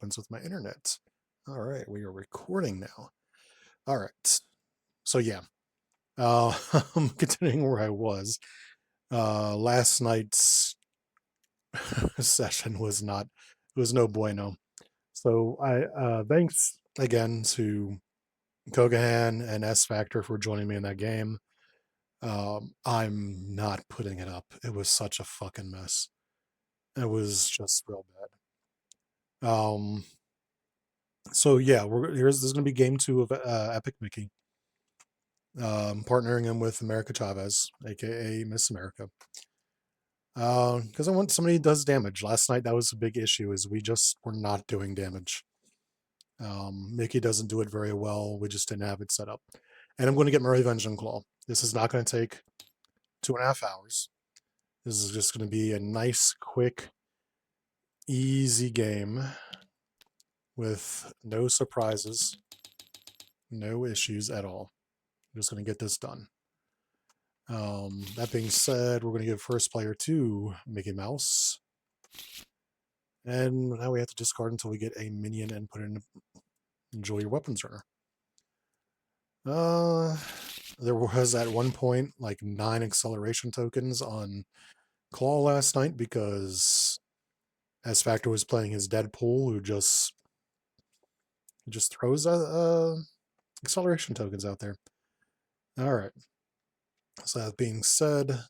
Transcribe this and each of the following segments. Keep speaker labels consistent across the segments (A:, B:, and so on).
A: happens with my internet. All right, we are recording now. All right. So yeah, I'm continuing where I was. Last night's session was not, it was no bueno. So thanks again to Kogahan and S Factor for joining me in that game. I'm not putting it up. It was such a fucking mess. It was just real bad. So yeah, this is gonna be game 2 of Epic Mickey. Partnering him with America Chavez, aka Miss America. Because I want somebody who does damage. Last night that was a big issue, is we just were not doing damage. Mickey doesn't do it very well. We just didn't have it set up. And I'm going to get my Revenge and Claw. This is not going to take 2.5 hours. This is just going to be a nice, quick, easy game with no surprises, no issues at all. I'm just going to get this done. That being said, we're going to give first player to Mickey Mouse. And now we have to discard until we get a minion and put in Enjoy Your Weapons Runner. There was at one point like 9 acceleration tokens on Claw last night because S Factor was playing his Deadpool, who just throws acceleration tokens out there. All right. So that being said,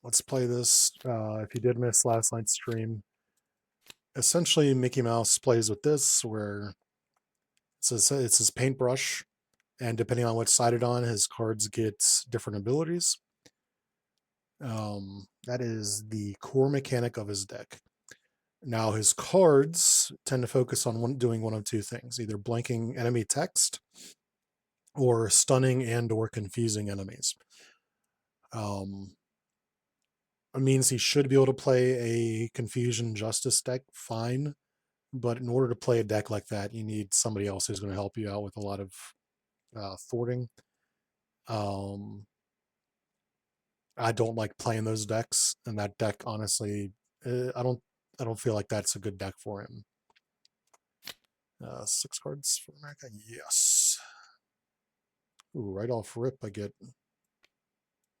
A: let's play this. If you did miss last night's stream, essentially Mickey Mouse plays with this, where it's his paintbrush, and depending on what side it's on, his cards get different abilities. That is the core mechanic of his deck. Now, his cards tend to focus on doing one of two things: either blanking enemy text or stunning and or confusing enemies. It means he should be able to play a Confusion Justice deck fine, but in order to play a deck like that, you need somebody else who's going to help you out with a lot of thwarting. I don't like playing those decks, and that deck, honestly, I don't feel like that's a good deck for him. 6 cards for America, yes. Ooh, right off rip, I get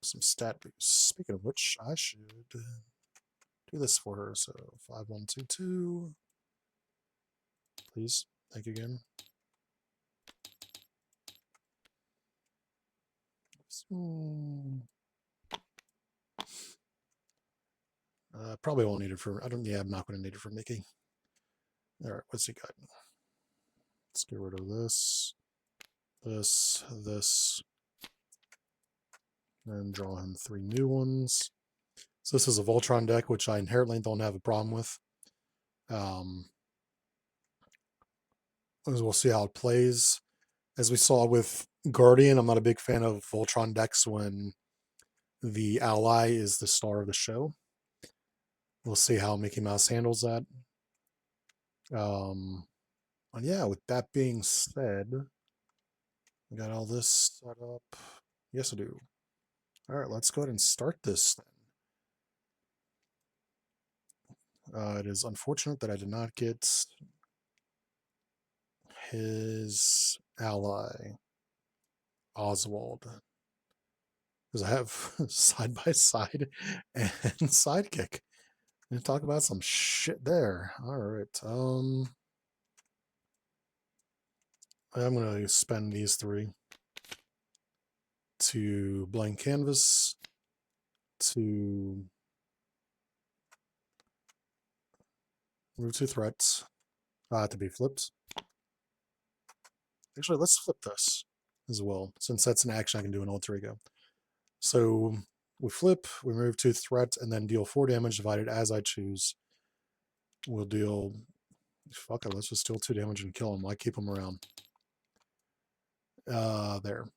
A: some stat boost. Speaking of which, I should do this for her. So 5122, please. Thank you again. Probably won't need it for. Yeah, I'm not going to need it for Mickey. All right, what's he got? Let's get rid of this, this, and draw him 3 new ones. So this is a Voltron deck, which I inherently don't have a problem with. As we'll see how it plays. As we saw with Guardian, I'm not a big fan of Voltron decks when the ally is the star of the show. We'll see how Mickey Mouse handles that. And yeah, with that being said, I got all this set up. Yes, I do. All right, let's go ahead and start this then. It is unfortunate that I did not get his ally, Oswald, because I have side by side and sidekick. And talk about some shit there. All right. I'm gonna spend these 3 to blank canvas, to move 2 threats, to be flipped. Actually, let's flip this as well, since that's an action I can do in alter ego. So we flip, we move 2 threats, and then deal 4 damage divided as I choose. We'll deal, fuck it, let's just deal 2 damage and kill him. Why keep him around? There.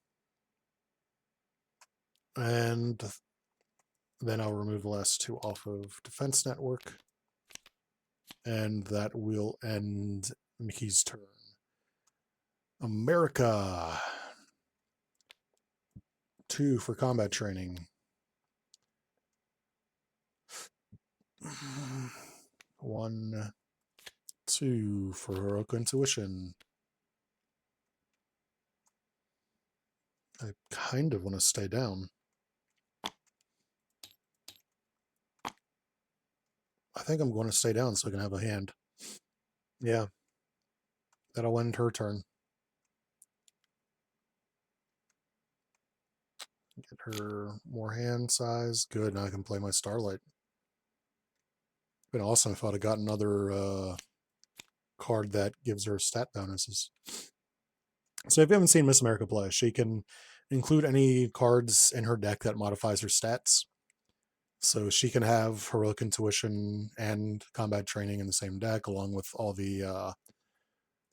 A: And then I'll remove the last 2 off of Defense Network. And that will end Mickey's turn. America. 2 for combat training. 1, 2 for heroic intuition. I kind of want to stay down. I think I'm going to stay down so I can have a hand. Yeah. That'll end her turn. Get her more hand size. Good, now I can play my Starlight. Been awesome if I'd have got another card that gives her stat bonuses. So if you haven't seen Miss America play, she can include any cards in her deck that modifies her stats. So she can have heroic intuition and combat training in the same deck, along with all the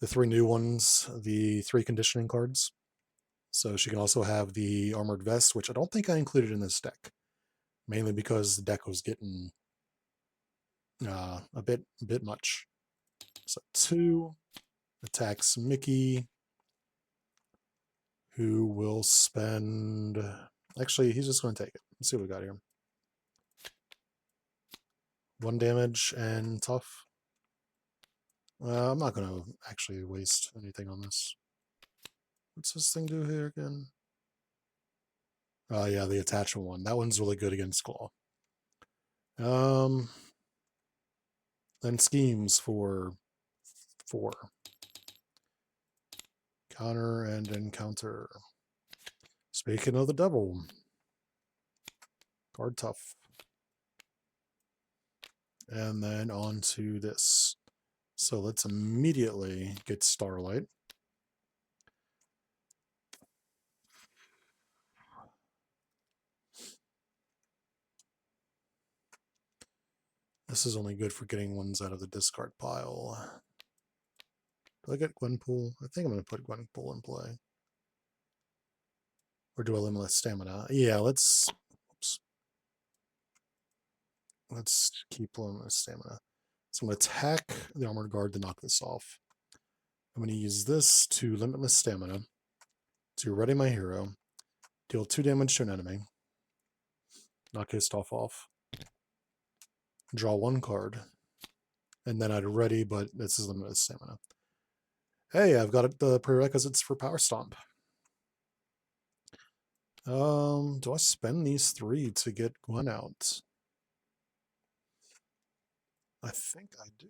A: 3 new ones, the 3 conditioning cards. So she can also have the armored vest, which I don't think I included in this deck, mainly because the deck was getting a bit much. So 2 attacks Mickey, who will spend. Actually, he's just going to take it. Let's see what we got here. 1 damage and tough. I'm not going to actually waste anything on this. What's this thing do here again? Oh, yeah, the attachment one. That one's really good against Claw. Then schemes for 4. Counter and encounter. Speaking of the devil. Card tough. And then on to this. So let's immediately get Starlight. This is only good for getting ones out of the discard pile. Do I get Gwenpool? I think I'm going to put Gwenpool in play. Or do I limitless stamina? Yeah, let's... Oops. Let's keep limitless stamina. So I'm going to attack the Armored Guard to knock this off. I'm going to use this to limitless stamina to ready my hero, deal 2 damage to an enemy, knock his stuff off, draw 1 card, and then I'd ready, but this is limitless stamina. Hey, I've got the prerequisites for Power Stomp. Do I spend these 3 to get Gwen out? I think I do.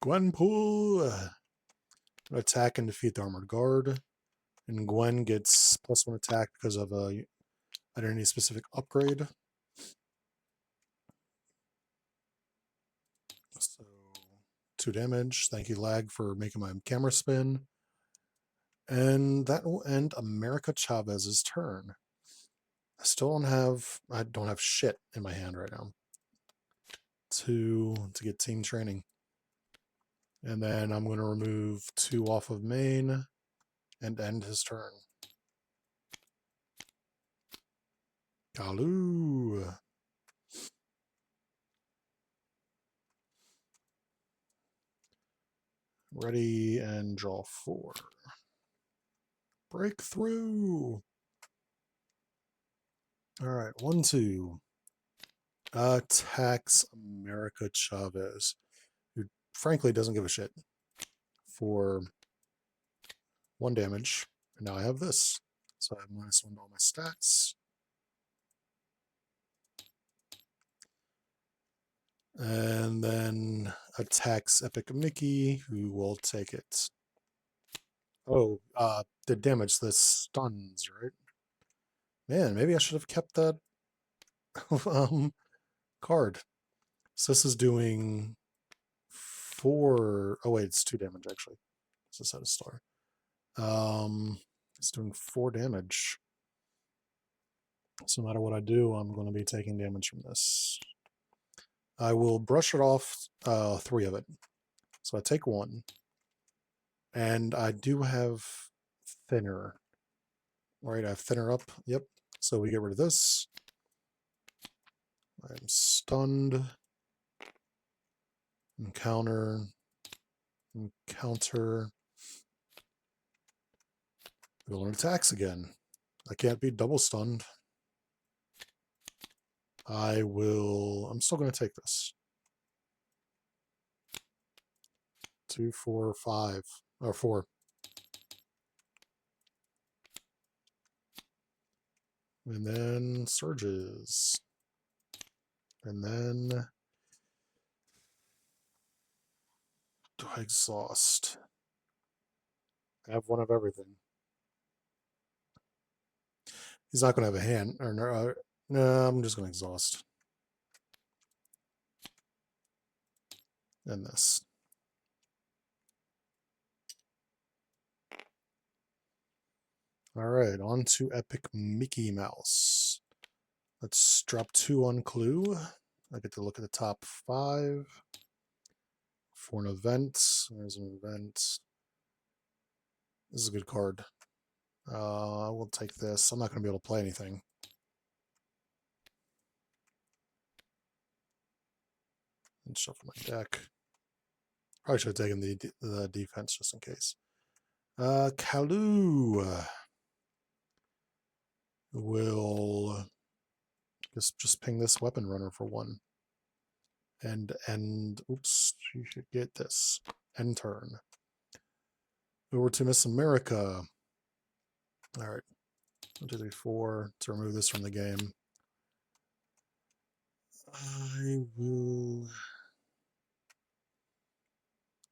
A: Gwenpool! Attack and defeat the Armored Guard. And Gwen gets +1 attack because of a identity specific upgrade. So 2 damage. Thank you, lag, for making my camera spin. And that will end America Chavez's turn. I don't have shit in my hand right now to get team training. And then I'm going to remove 2 off of main and end his turn. Kalu. Ready and draw 4. Breakthrough. All right, 1, 2. Attacks America Chavez, who frankly doesn't give a shit, for 1 damage. And now I have this. So I have -1 to all my stats. And then attacks Epic Mickey, who will take it. Oh, the damage, the stuns, right? Man, maybe I should have kept that card. So this is doing 4. Oh wait, it's 2 damage actually. This is out of star. It's doing 4 damage. So no matter what I do, I'm going to be taking damage from this. I will brush it off 3 of it. So I take 1. And I do have thinner. Right, I have thinner up. Yep. So we get rid of this. I'm stunned. Encounter. Encounter. Villain attacks again. I can't be double stunned. I'm still going to take this. 2, 4, 5, or 4. And then surges. And then do I exhaust? I have one of everything. He's not going to have a hand. Or no, I'm just going to exhaust. And this. All right, on to Epic Mickey Mouse. Let's drop 2 on Clue. I get to look at the top 5 for an event. There's an event. This is a good card. We'll take this. I'm not going to be able to play anything. And shuffle my deck. Probably should have taken the defense just in case. Kalu will just ping this weapon runner for 1. And oops, you should get this. End turn. Over to Miss America. All right. 1, 2, 3, 4 to remove this from the game. I will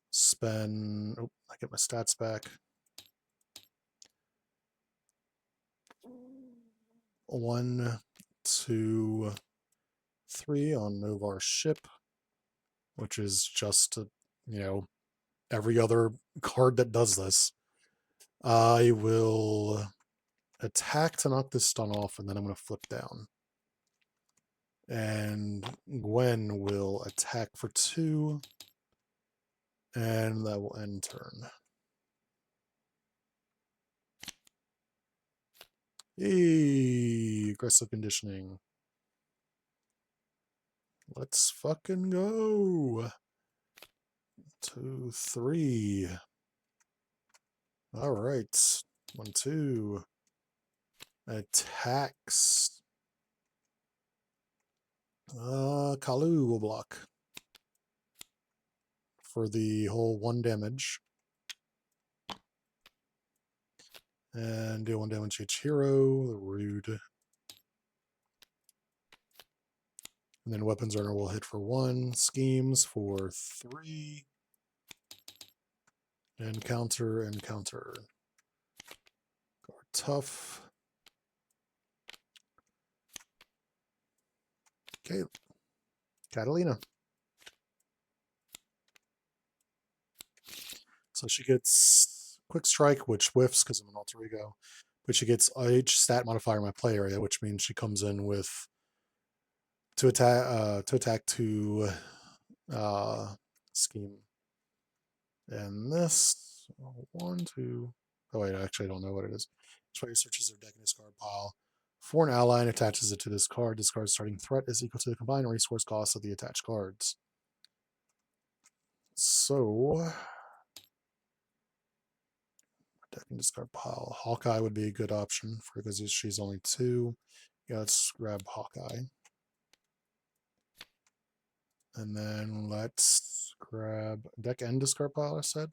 A: spend. Oh, I get my stats back. 1, 2, 3 on Novar's ship, which is just every other card that does this. I will attack to knock this stun off, and then I'm going to flip down. And Gwen will attack for 2, and that will end turn. Yay! Aggressive conditioning. Let's fucking go. 2, 3. All right. 1, 2. Attacks. Kalu will block for the whole 1 damage. And deal 1 damage to each hero. Rude. And then Weapons Earner will hit for 1. Schemes for 3. And counter. Guard tough. Okay. Catalina. So she gets Quick Strike, which whiffs because I'm an alter ego. But she gets each stat modifier in my play area, which means she comes in with to attack to scheme. And this 1, 2. Oh wait, actually I don't know what it is. Each player searches their deck in his card pile for an ally and attaches it to this card. This card's starting threat is equal to the combined resource cost of the attached cards. So deck and discard pile. Hawkeye would be a good option for because she's only 2. Yeah, let's grab Hawkeye. And then let's grab deck and discard pile, I said.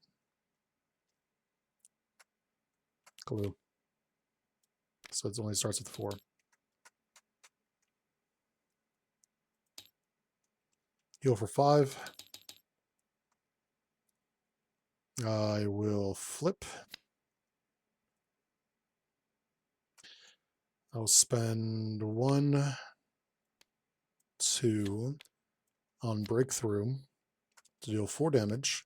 A: Glue. So it only starts with 4. Heal for 5. I will flip. I'll spend 1, 2 on Breakthrough to deal 4 damage.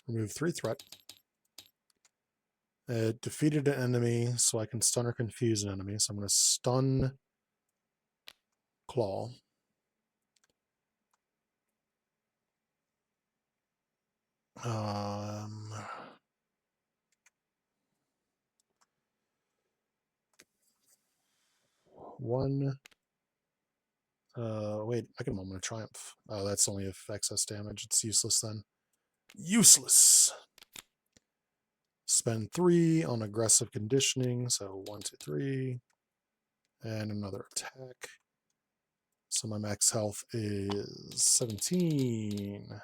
A: Remove 3 threat. It defeated an enemy, so I can stun or confuse an enemy. So I'm going to stun Claw. One. Wait, I get a Moment of Triumph. Oh, that's only if excess damage. It's useless then. Useless. Spend 3 on aggressive conditioning. So 1, 2, 3. And another attack. So my max health is 17.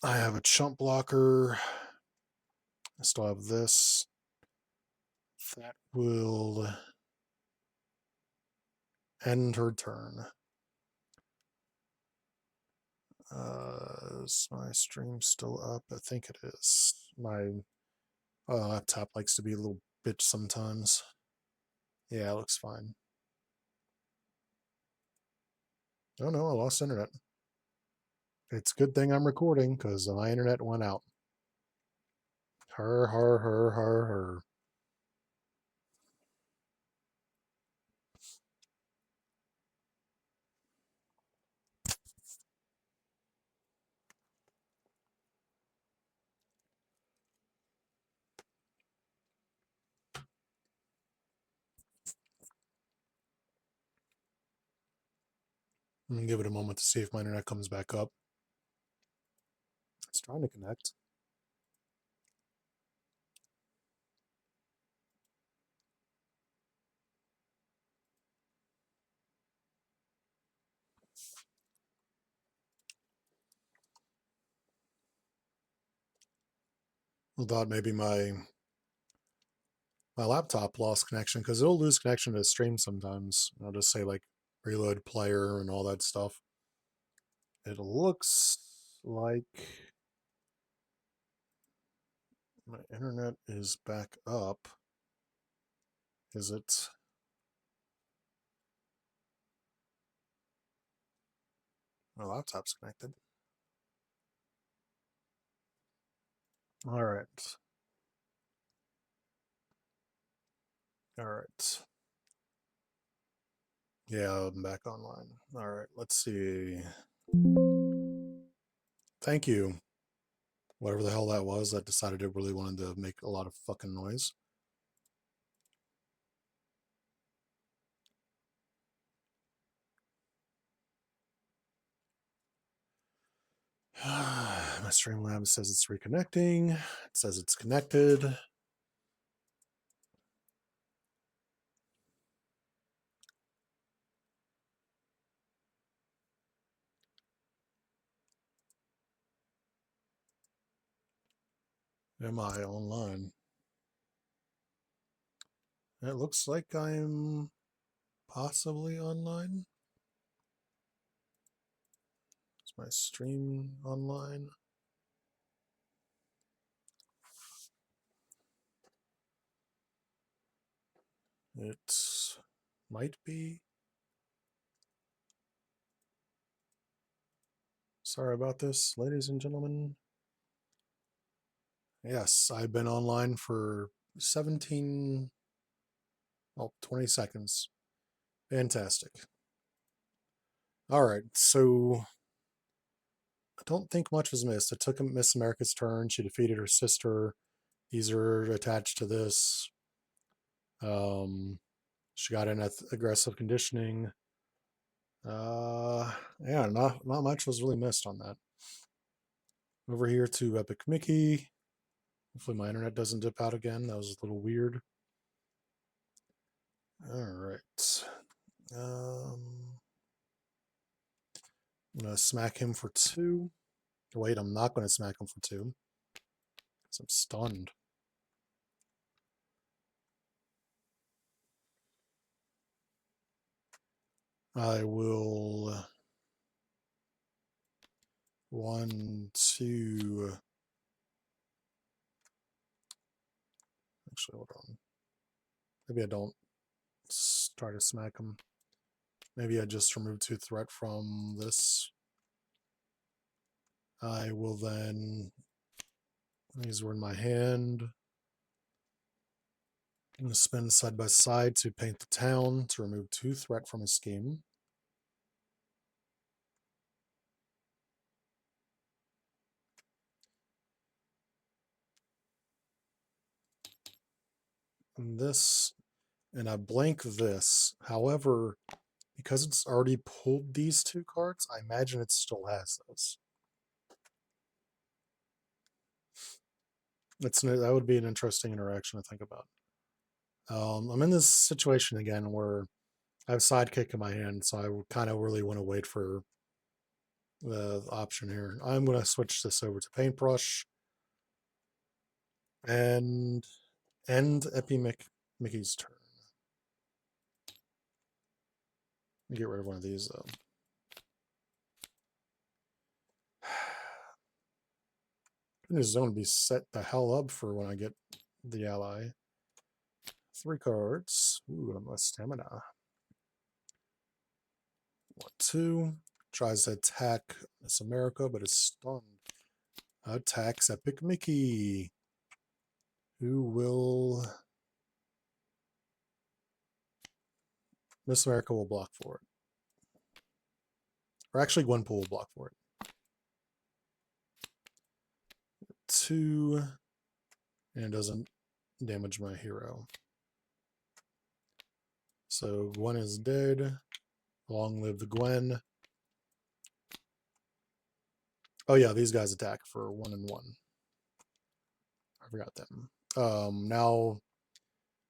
A: I have a chump blocker. I still have this. That will end her turn. Is my stream still up? I think it is. My laptop likes to be a little bitch sometimes. Yeah, it looks fine. Oh no, I lost internet. It's a good thing I'm recording because my internet went out. Her. I'm gonna give it a moment to see if my internet comes back up. It's trying to connect. I thought maybe my laptop lost connection because it'll lose connection to the stream sometimes. I'll just say like reload player and all that stuff. It looks like my internet is back up. Is it? My laptop's connected. All right. All right. Yeah, I'm back online. All right. Let's see. Thank you. Whatever the hell that was, that decided it really wanted to make a lot of fucking noise. My Streamlabs says it's reconnecting. It says it's connected. Am I online? It looks like I'm possibly online. Is my stream online? It might be. Sorry about this, ladies and gentlemen. Yes, I've been online for 17, 20 seconds. Fantastic. All right, so I don't think much was missed. It took Miss America's turn. She defeated her sister. These are attached to this. She got in aggressive conditioning. Yeah, not much was really missed on that. Over here to Epic Mickey. Hopefully my internet doesn't dip out again. That was a little weird. All right. I'm gonna smack him for 2. Wait, I'm not gonna smack him for 2 because I'm stunned. I will 1, 2. Actually, hold on. Maybe I don't try to smack him. Maybe I just remove 2 threat from this. I will then, these were in my hand. I'm going to spin side by side to paint the town to remove 2 threat from his scheme. And this, and I blank this. However, because it's already pulled these 2 cards, I imagine it still has those. That would be an interesting interaction to think about. I'm in this situation again where I have sidekick in my hand, so I would kind of really want to wait for the option here. I'm going to switch this over to paintbrush and end Mickey's turn. Get rid of one of these though. This is going to be set the hell up for when I get the ally. 3 cards. Ooh, I'm less stamina. 1, 2. Tries to attack Miss America, but is stunned. Attacks Epic Mickey. Who will... Miss America will block for it. Or actually, Gwenpool will block for it. 2. And it doesn't damage my hero. So Gwen is dead. Long live the Gwen. Oh yeah, these guys attack for 1 and 1. I forgot them. Now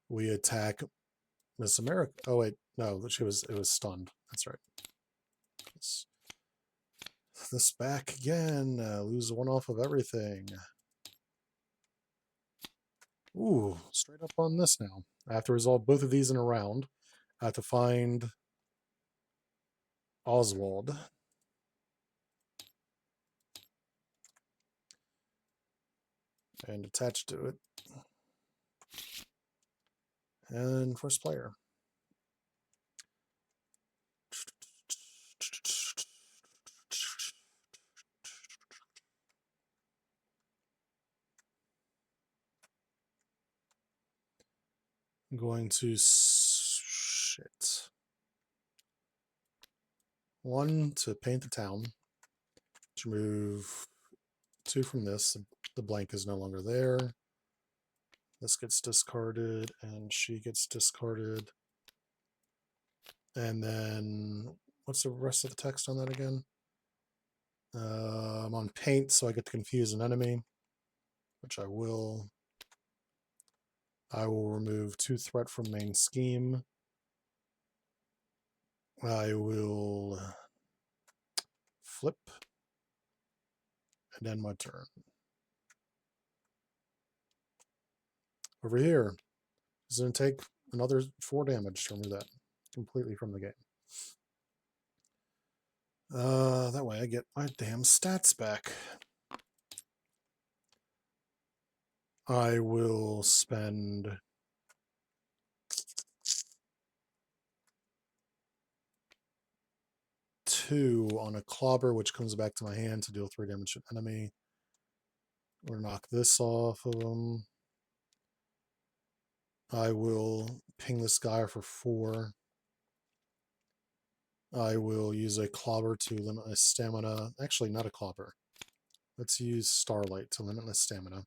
A: we attack Miss America. Oh wait, no, it was stunned. That's right. This back again. Lose 1 off of everything. Ooh, straight up on this now. I have to resolve both of these in a round. I have to find Oswald. And attach to it. And first player. I'm going to shit. 1 to paint the town. To remove 2 from this. The blank is no longer there. This gets discarded, and she gets discarded. And then, what's the rest of the text on that again? I'm on paint, so I get to confuse an enemy, which I will. I will remove 2 threat from main scheme. I will flip and end my turn. Over here, it's going to take another 4 damage to remove that completely from the game. That way I get my damn stats back. I will spend 2 on a clobber, which comes back to my hand to deal 3 damage to an enemy. Or knock this off of them. I will ping this guy for 4. I will use a clobber to limit my stamina. Actually, not a clobber. Let's use Starlight to limit my stamina.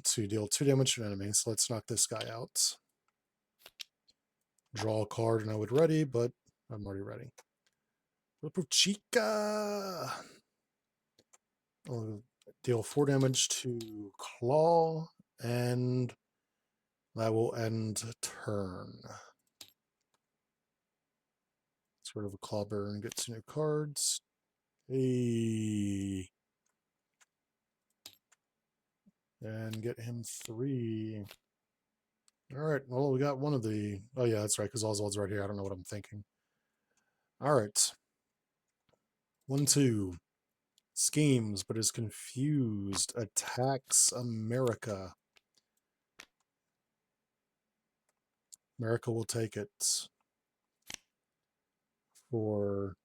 A: To deal 2 damage to an enemy. So let's knock this guy out. Draw a card and I would ready, but I'm already ready. Bulletproof Chica! I'll deal 4 damage to Claw, and that will end turn. Let's rid of a Clawber and get 2 new cards. Hey. And get him 3. Alright, well, we got one of the... Oh yeah, that's right, because Oswald's right here. I don't know what I'm thinking. Alright. 1, 2. Schemes, but is confused. Attacks America. America will take it for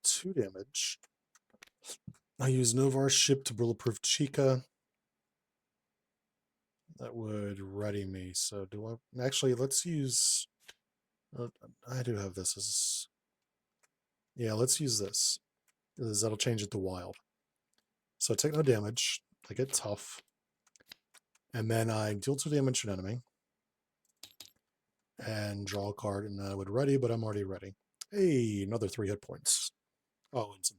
A: 2 damage. I use Novar's ship to bulletproof Chica. That would ready me. So do I... Actually, let's use... I do have this as... Yeah, let's use this. Because that'll change it to wild. So I take no damage. I get tough. And then I deal 2 damage to an enemy. And draw a card, and I would ready, but I'm already ready. Hey, another 3 hit points. Oh, and some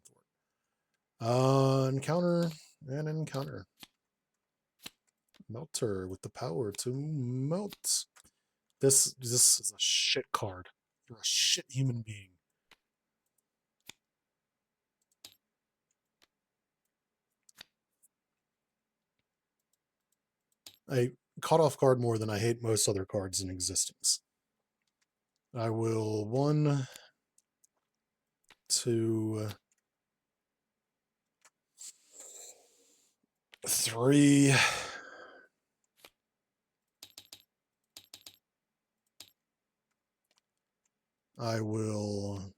A: thwart. Encounter and encounter. Melter with the power to melt. This is a shit card. You're a shit human being. I caught off guard more than I hate most other cards in existence. I will 1, 2, 3. I will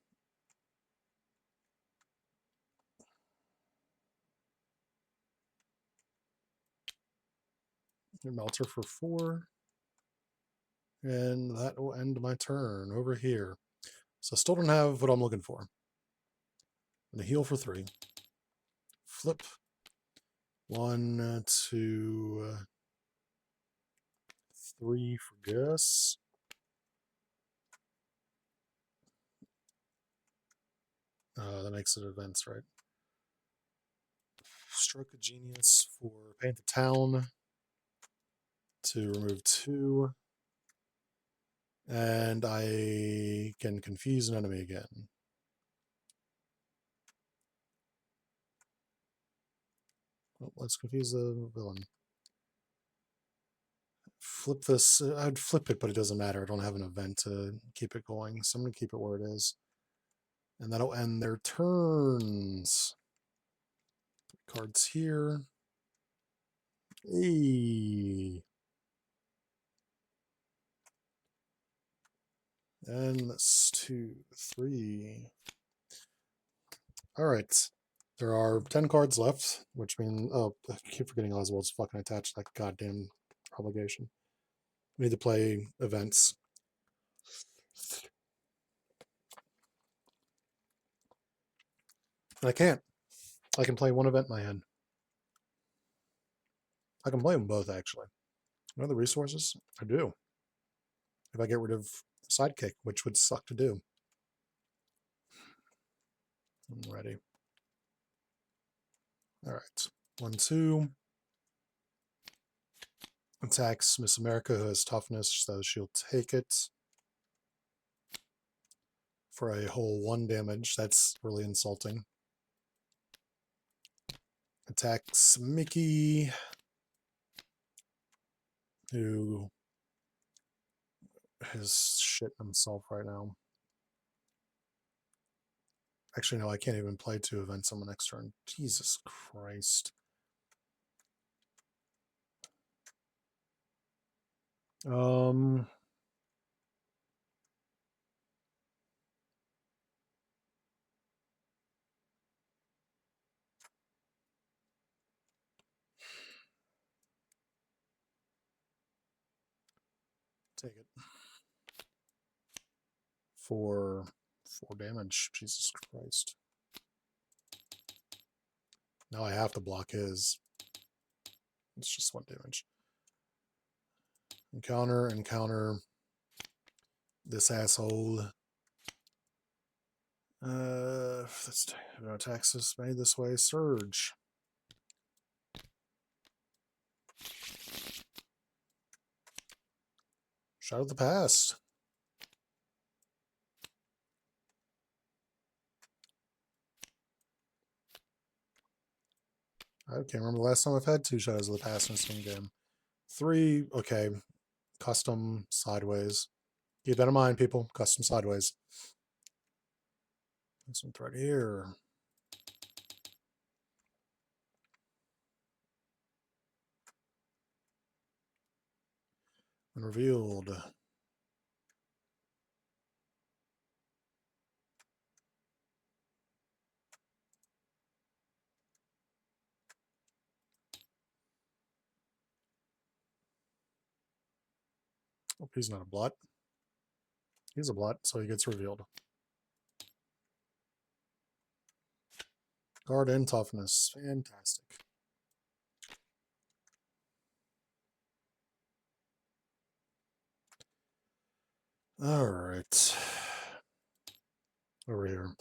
A: Melter for 4. And that will end my turn over here. So I still don't have what I'm looking for. I'm going to heal for 3. Flip. 1, 2, 3 for Gus. That makes it events, right? Stroke of Genius for Paint the Town to remove 2. And I can confuse an enemy again. Well, let's confuse the villain. Flip this. I'd flip it, but it doesn't matter. I don't have an event to keep it going, so I'm going to keep it where it is. And that'll end their turns. Cards here. Hey. And that's 2, 3. All right. There are 10 cards left, which means, oh, I keep forgetting Oswald's fucking attached to that goddamn obligation. We need to play events. And I can't. I can play one event in my hand. I can play them both, actually. What are the resources? I do. If I get rid of Sidekick, which would suck to do. I'm ready. All right. 1, 2. Attacks Miss America, who has toughness, so she'll take it for a whole 1 damage. That's really insulting. Attacks Mickey, who is shitting himself right now. Actually, no, I can't even play 2 events on the next turn. Jesus Christ. Take it. For 4 damage. Jesus Christ. Now I have to block his. It's just 1 damage. Encounter this asshole. Let's no taxes made this way. Surge. Shadow of the Past. I can't remember the last time I've had 2 Shadows of the Past in a swing game. 3, okay. Custom sideways. Keep that in mind, people. Custom sideways. This one's right here. When revealed. Oh, he's not a blot. He's a blot, so he gets revealed. Guard and toughness. Fantastic. All right. Over here.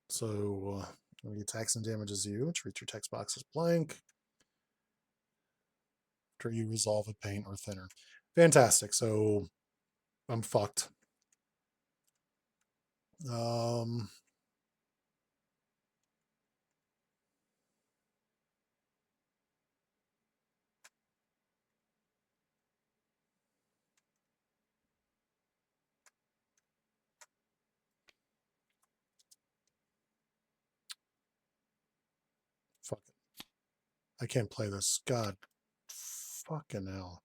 A: So, when he attacks and damages you, treat your text box as blank. After you resolve with paint or thinner. Fantastic. So, I'm fucked. I can't play this. God fucking hell.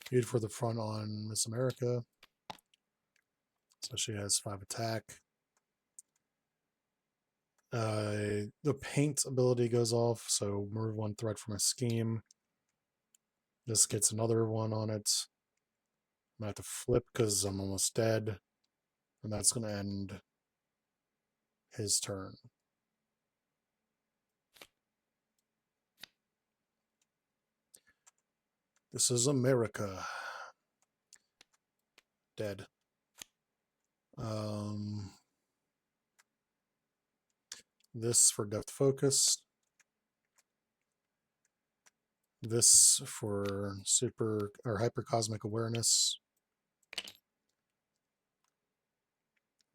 A: Feed for the front on Miss America. So she has 5 attack. The paint ability goes off, so remove 1 threat from a scheme. This gets another one on it. I'm gonna have to flip because I'm almost dead. And that's gonna end his turn. This is America. Dead. This for depth focus. This for super or hypercosmic awareness.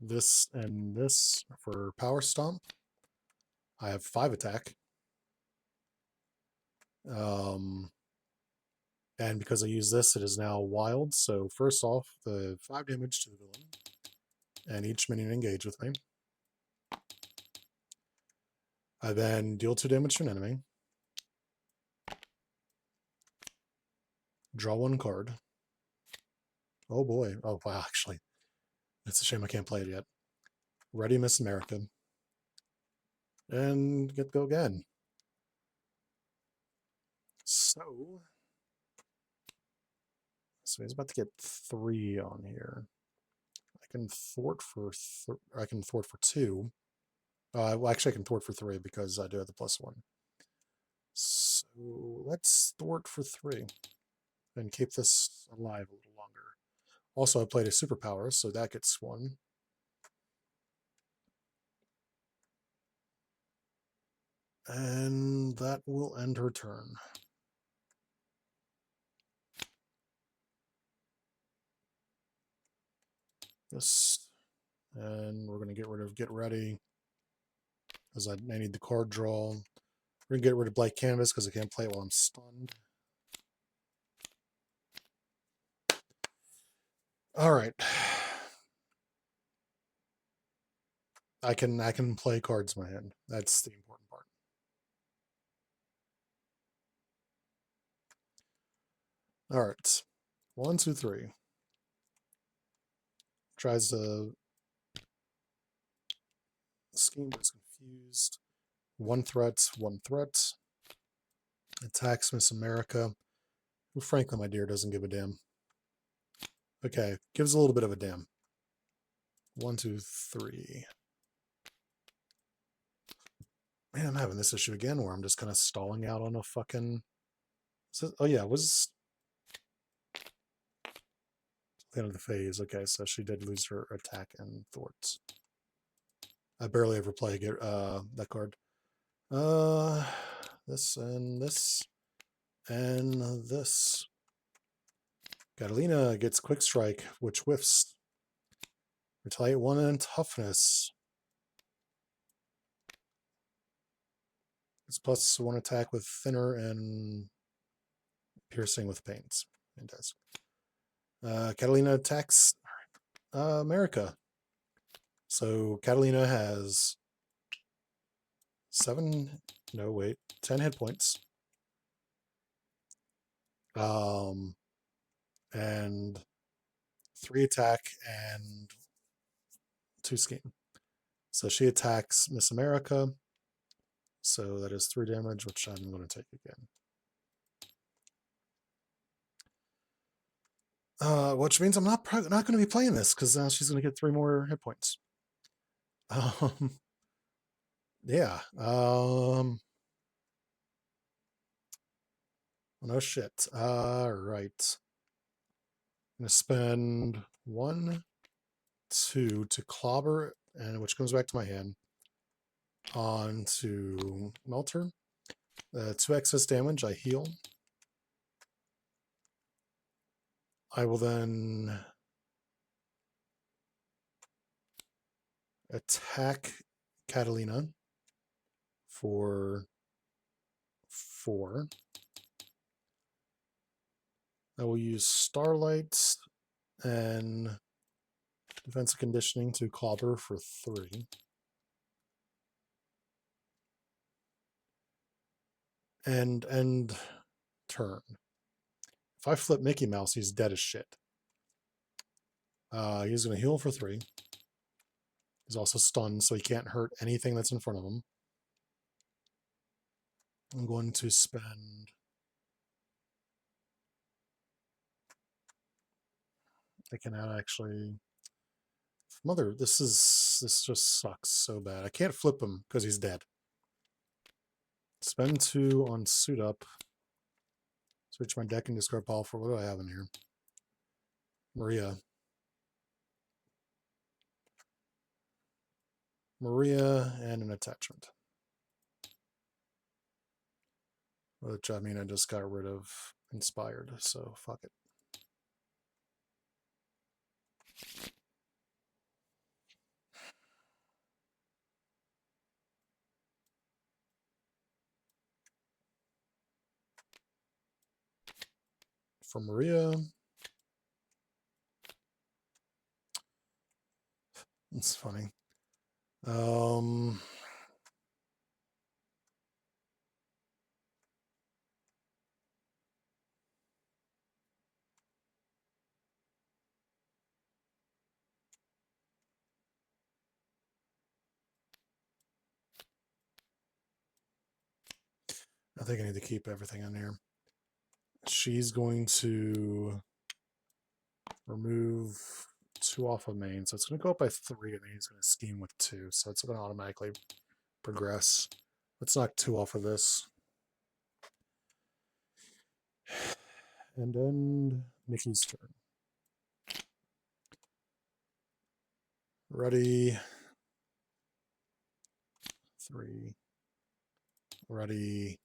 A: This and this for power stomp. I have 5 attack. And because I use this, it is now wild. So first off, the 5 damage to the villain. And each minion engage with me. I then deal 2 damage to an enemy. Draw 1 card. Oh boy. Oh wow, actually. It's a shame I can't play it yet. Ready, Miss America. And get go again. So he's about to get 3 on here. I can thwart for I can thwart for 2. Well, actually, I can thwart for 3 because I do have the +1. So let's thwart for 3 and keep this alive a little longer. Also, I played a superpower, so that gets 1. And that will end her turn. This, and we're going to get rid of Get Ready, because I need the card draw. We're going to get rid of Blank Canvas, because I can't play it while I'm stunned. All right. I can play cards in my hand. That's the important part. All right. 1, 2, 3. Tries to scheme, but is confused. 1 threat, 1 threat. Attacks Miss America, who frankly, my dear, doesn't give a damn. Okay, gives a little bit of a damn. 1, 2, 3. Man, I'm having this issue again where I'm just kind of stalling out on a fucking. Oh yeah, it was the end of the phase. Okay, so she did lose her attack and thwarts. I barely ever play that card. This and this and this. Catalina gets Quick Strike, which whiffs. Retaliate 1 in toughness. It's +1 attack with thinner and piercing with pains. Fantastic. Catalina attacks America. So Catalina has 10 hit points. And 3 attack and 2 scheme. So she attacks Miss America. So that is 3 damage, which I'm going to take again. Which means I'm not going to be playing this because she's going to get 3 more hit points. Yeah. No shit. All right. I'm going to spend 1, 2 to clobber, and which comes back to my hand, on to Melter. 2 excess damage, I heal. I will then attack Catalina for 4. I will use Starlight and Defensive Conditioning to clobber for 3. And end turn. If I flip Mickey Mouse, he's dead as shit. He's going to heal for 3. He's also stunned, so he can't hurt anything that's in front of him. I'm going to spend... I can actually... Mother, this just sucks so bad. I can't flip him because he's dead. Spend 2 on Suit Up. Switch my deck and discard pile for... What do I have in here? Maria. Maria and an attachment. Which, I mean, I just got rid of Inspired, so fuck it. For Maria. It's funny. I think I need to keep everything in here. She's going to remove 2 off of main, so it's going to go up by 3, and then he's going to scheme with 2, so it's going to automatically progress. Let's knock 2 off of this. And end Mickey's turn. Ready. 3. Ready.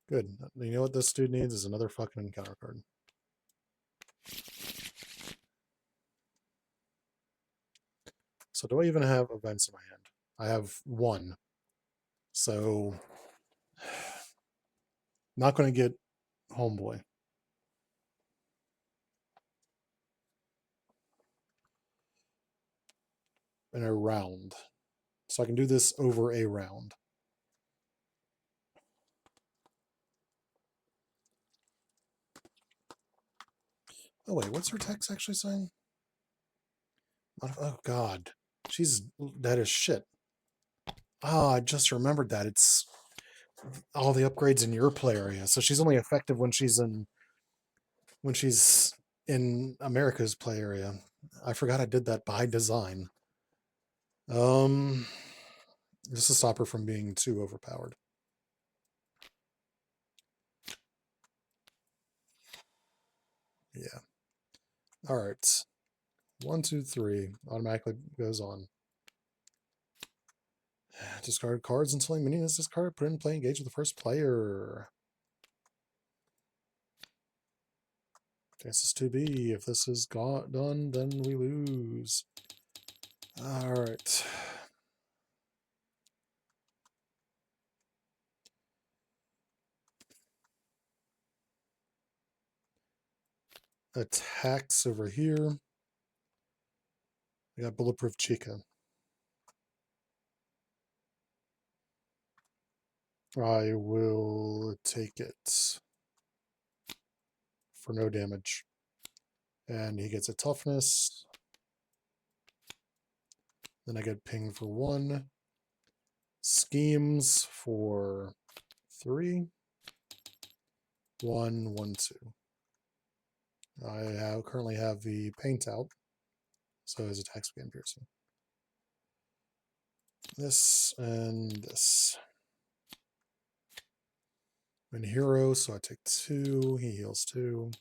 A: Good. You know what this dude needs is another fucking encounter card. So do I even have events in my hand? I have 1. So not going to get Homeboy. In a round. So I can do this over a round. Oh wait, what's her text actually saying? Oh god. She's dead as shit. Oh, I just remembered that. It's all the upgrades in your play area. So she's only effective when she's in America's play area. I forgot I did that by design. Just to stop her from being too overpowered. Yeah. All right. 1, 2, 3 automatically goes on. Discard cards until a minion is discarded. Put in play, engage with the first player. Chances to be. If this is done, then we lose. All right. Attacks over here. I got Bulletproof Chica. I will take it for no damage. And he gets a toughness. Then I get ping for 1. Schemes for 3. 1, 1, 2. I currently have the paint out, so his attacks begin piercing. This and this. I'm in hero, so I take 2. He heals 2.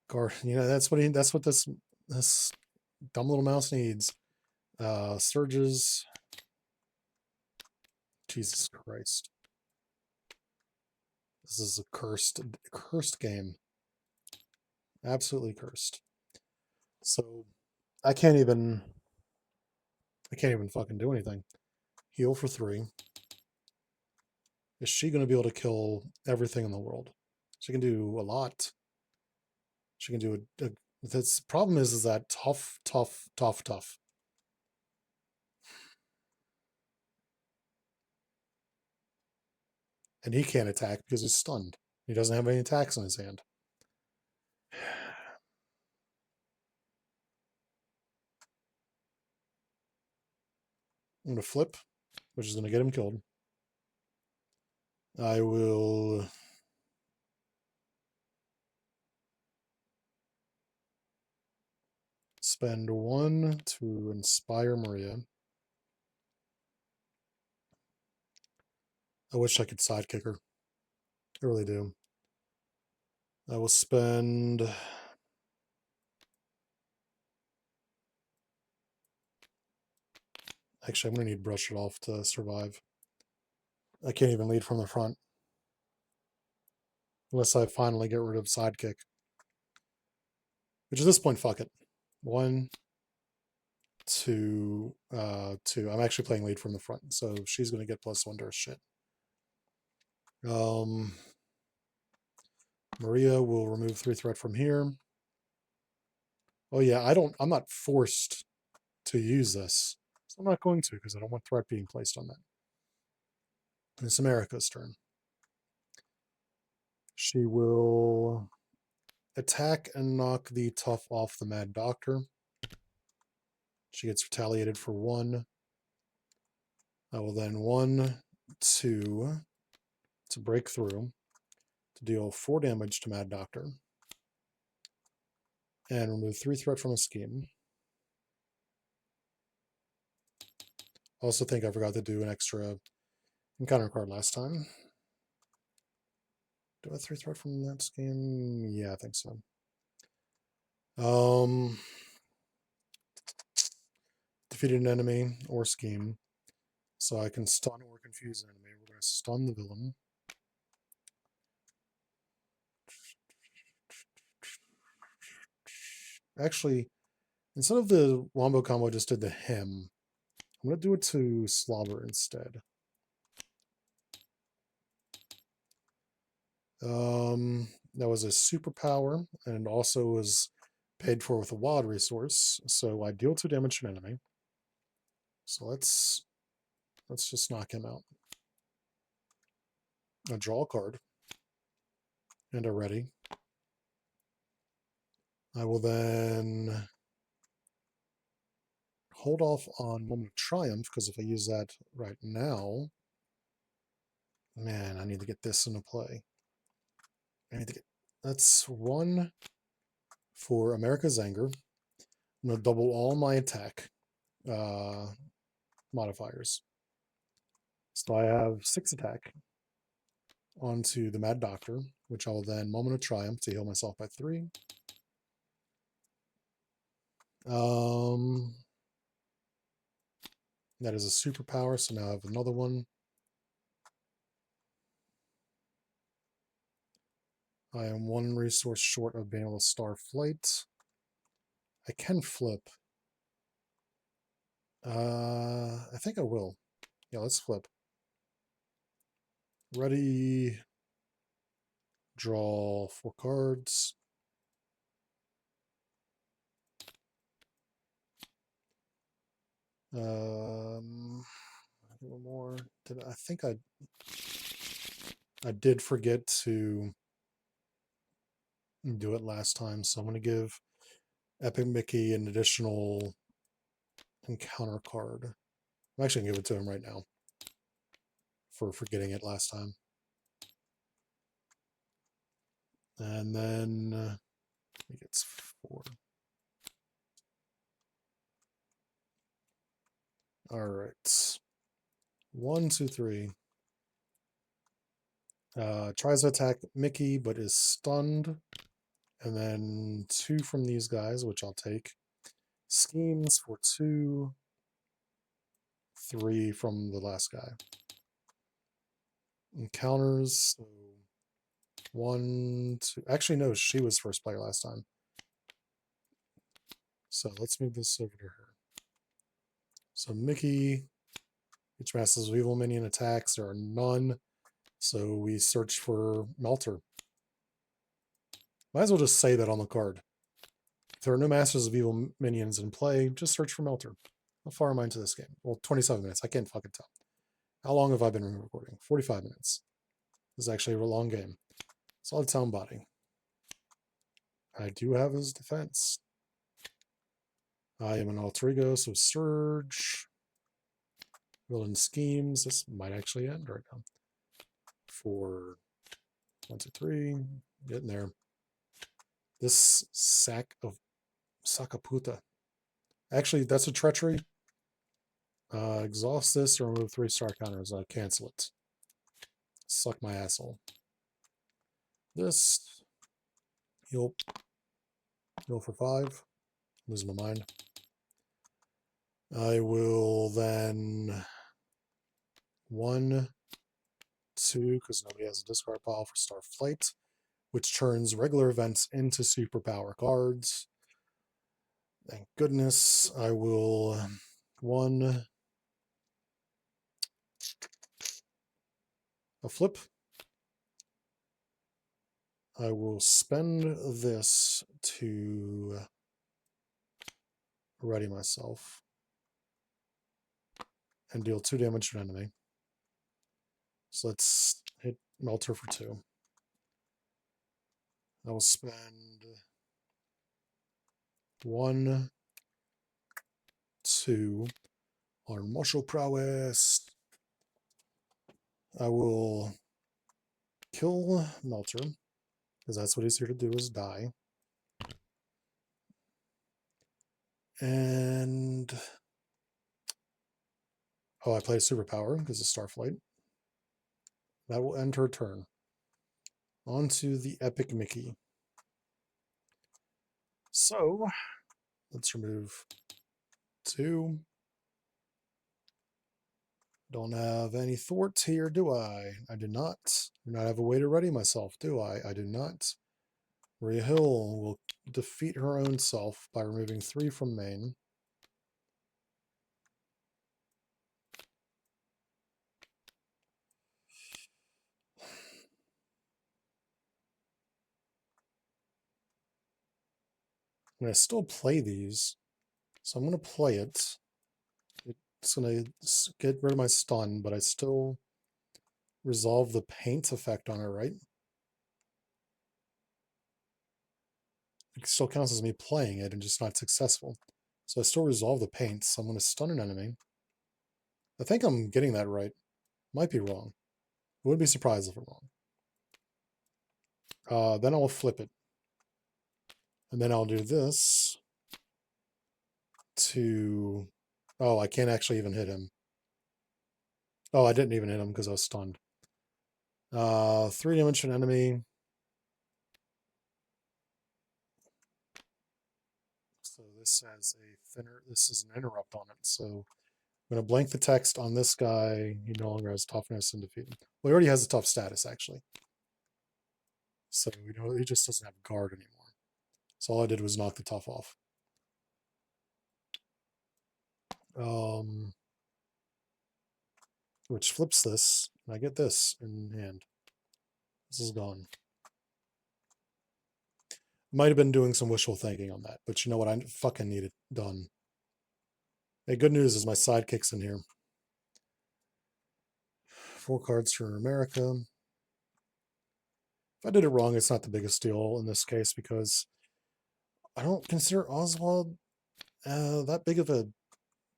A: Guard, you know, that's what this dumb little mouse needs. Surges. Jesus Christ. This is a cursed game. Absolutely cursed. So I can't even I can't even fucking do anything. Heal for 3. Is she going to be able to kill everything in the world? She can do a lot. She can do a the problem is that tough. And he can't attack because he's stunned. He doesn't have any attacks in his hand. I'm going to flip, which is going to get him killed. I will spend 1 to inspire Maria. I wish I could sidekick her. I really do. I will spend... Actually, I'm going to need Brush It Off to survive. I can't even lead from the front. Unless I finally get rid of Sidekick. Which at this point, fuck it. 1, 2, 2. I'm actually playing lead from the front, so she's going to get +1 to her shit. Maria will remove 3 threat from here. Oh yeah, I'm not forced to use this. So I'm not going to because I don't want threat being placed on that. It's America's turn. She will attack and knock the tough off the Mad Doctor. She gets retaliated for 1. I will then 1, 2 to break through to deal 4 damage to Mad Doctor and remove 3 threat from a scheme. Also think I forgot to do an extra encounter card last time. Do I 3 threat from that scheme? Yeah, I think so. Defeated an enemy or scheme. So I can stun or confuse an enemy. We're going to stun the villain. Actually, instead of the wombo combo, I just did the him. I'm going to do it to Slobber instead. That was a superpower and also was paid for with a wild resource. So I deal 2 damage to an enemy. So let's just knock him out. I draw a card. And a ready. I will then hold off on Moment of Triumph, because if I use that right now, man, I need to get this into play. I need to get, that's 1 for America's Anger. I'm going to double all my attack modifiers. So I have 6 attack onto the Mad Doctor, which I will then Moment of Triumph to heal myself by 3. That is a superpower, so now I have another one. I am 1 resource short of being able to star flight. I can flip. I think I will. Yeah, let's flip. Ready. Draw 4 cards. A little more. I think I did forget to do it last time, so I'm going to give Epic Mickey an additional encounter card. I'm actually going to give it to him right now for forgetting it last time. And then he gets 4. All right. 1, 2, 3. Tries to attack Mickey, but is stunned. And then 2 from these guys, which I'll take. Schemes for 2. 3 from the last guy. Encounters. So 1, 2. Actually, no, she was first player last time. So let's move this over to her. So Mickey, each Masters of Evil minion attacks. There are none. So we search for Melter. Might as well just say that on the card. If there are no Masters of Evil minions in play, just search for Melter. How far am I into this game? Well, 27 minutes. I can't fucking tell. How long have I been recording? 45 minutes. This is actually a long game. Solid Town Body. I do have his defense. I am an alter ego, so Surge. Villain Schemes. This might actually end right now. For 1, 2, 3. Getting there. This sack of Sakaputa. Actually, that's a treachery. Exhaust this or remove 3-star counters. Cancel it. Suck my asshole. This. Heal for 5. Lose my mind. I will then 1, 2, because nobody has a discard pile for Starflight, which turns regular events into superpower cards. Thank goodness. I will 1, a flip. I will spend this to ready myself and deal 2 damage to an enemy. So let's hit Melter for 2. I will spend 1, 2 on martial prowess. I will kill Melter, because that's what he's here to do, is die. And I played superpower because of Starflight. That will end her turn. On to the Epic Mickey. So let's remove 2. Don't have any thwarts here, do I? I do not. Do not have a way to ready myself, do I? I do not. Rhea Hill will defeat her own self by removing 3 from main. And I still play these, so I'm going to play it. It's going to get rid of my stun, but I still resolve the paint effect on her, right? It still counts as me playing it and just not successful. So I still resolve the paint, so I'm going to stun an enemy. I think I'm getting that right. Might be wrong. I wouldn't be surprised if I'm wrong. Then I'll flip it. And then I'll do this to... Oh, I can't actually even hit him. Oh, I didn't even hit him because I was stunned. 3 damage to an enemy. So this has a thinner... This is an interrupt on it, so... I'm going to blank the text on this guy. He no longer has toughness and defeat him. Well, he already has a tough status, actually. So, he just doesn't have guard anymore. So all I did was knock the tough off. Which flips this, and I get this in hand. This is gone. Might have been doing some wishful thinking on that, but you know what? I fucking need it done. Hey, good news is my sidekick's in here. 4 cards for America. If I did it wrong, it's not the biggest deal in this case because I don't consider Oswald that big of a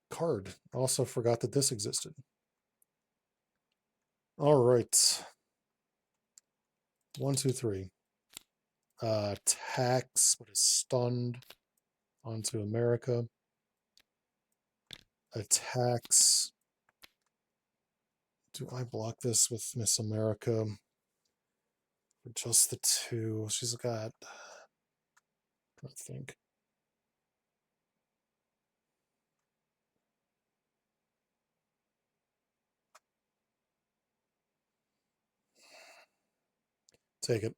A: card. I also forgot that this existed. All right. 1, 2, 3. Attacks, but is stunned onto America. Attacks. Do I block this with Miss America? For just the 2. She's got... I think. Take it.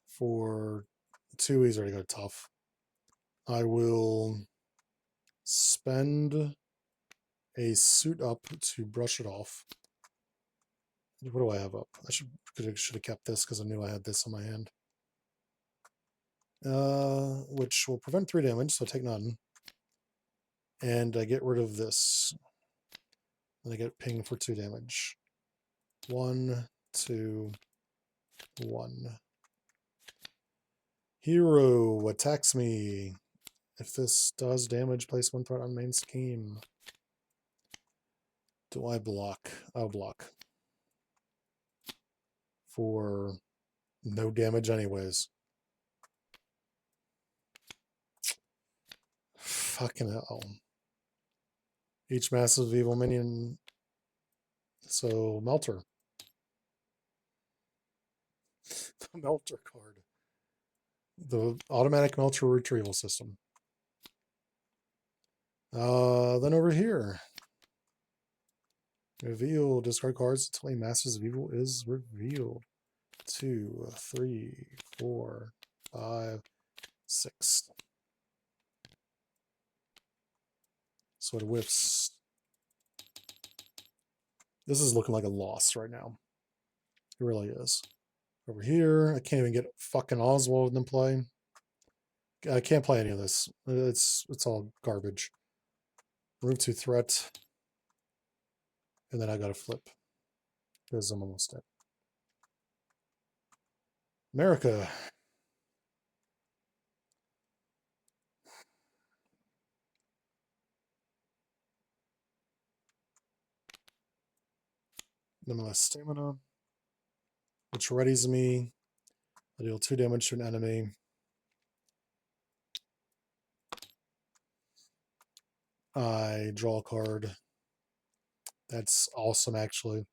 A: For 2, he's already got tough. I will spend a suit up to brush it off. What do I have up? I should have kept this because I knew I had this on my hand. Which will prevent 3 damage, so I take none. And I get rid of this. And I get ping for 2 damage. 1, 2, 1. Hero attacks me. If this does damage, place 1 threat on main scheme. Do I block? I'll block. For no damage anyways. Fucking hell. Each massive evil minion. So, Melter. The Melter card. The automatic Melter retrieval system. Then over here. Reveal. Discard cards until a Masters of Evil is revealed. 2, 3, 4, 5, 6. So it whiffs. This is looking like a loss right now. It really is. Over here, I can't even get fucking Oswald in play. I can't play any of this. It's all garbage. Remove 2 threat. And then I gotta flip. Because I'm almost dead. America. Limitless stamina. Which readies me. I deal 2 damage to an enemy. I draw a card. That's awesome, actually.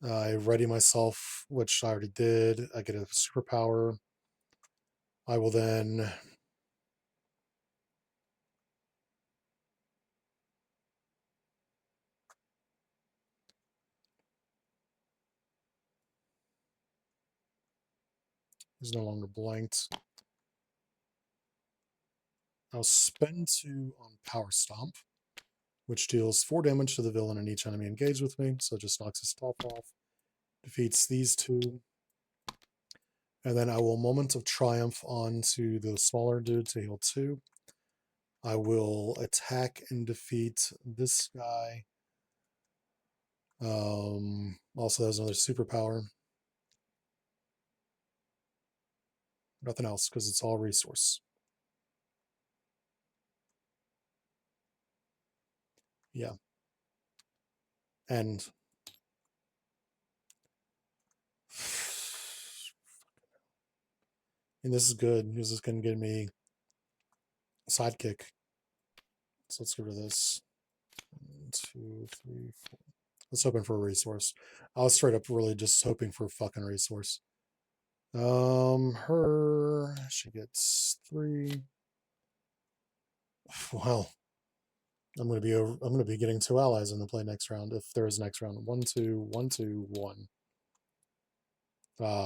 A: I ready myself, which I already did. I get a superpower. I will then... He's no longer blanked. I'll spend 2 on Power Stomp, which deals 4 damage to the villain and each enemy engaged with me, so it just knocks his top off. Defeats these 2. And then I will Moment of Triumph onto the smaller dude to heal 2. I will attack and defeat this guy. Also has another superpower. Nothing else, because it's all resource. Yeah. And this is good. This is going to give me a sidekick. So let's get rid of this. 1, 2, 3, 4. Let's hoping for a resource. I was straight up really just hoping for a fucking resource. She gets 3. Well, I'm gonna be getting 2 allies in the play next round if there is next round. 1, 2, 1, 2, 1.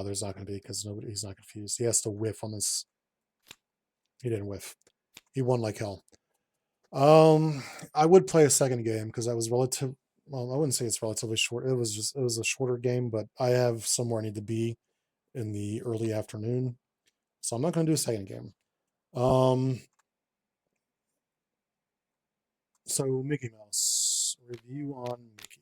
A: There's not gonna be because he's not confused. He has to whiff on this. He didn't whiff. He won like hell. I would play a second game because that was relative. Well, I wouldn't say it's relatively short. It was a shorter game, but I have somewhere I need to be in the early afternoon, so I'm not going to do a second game. So Mickey Mouse review on Mickey.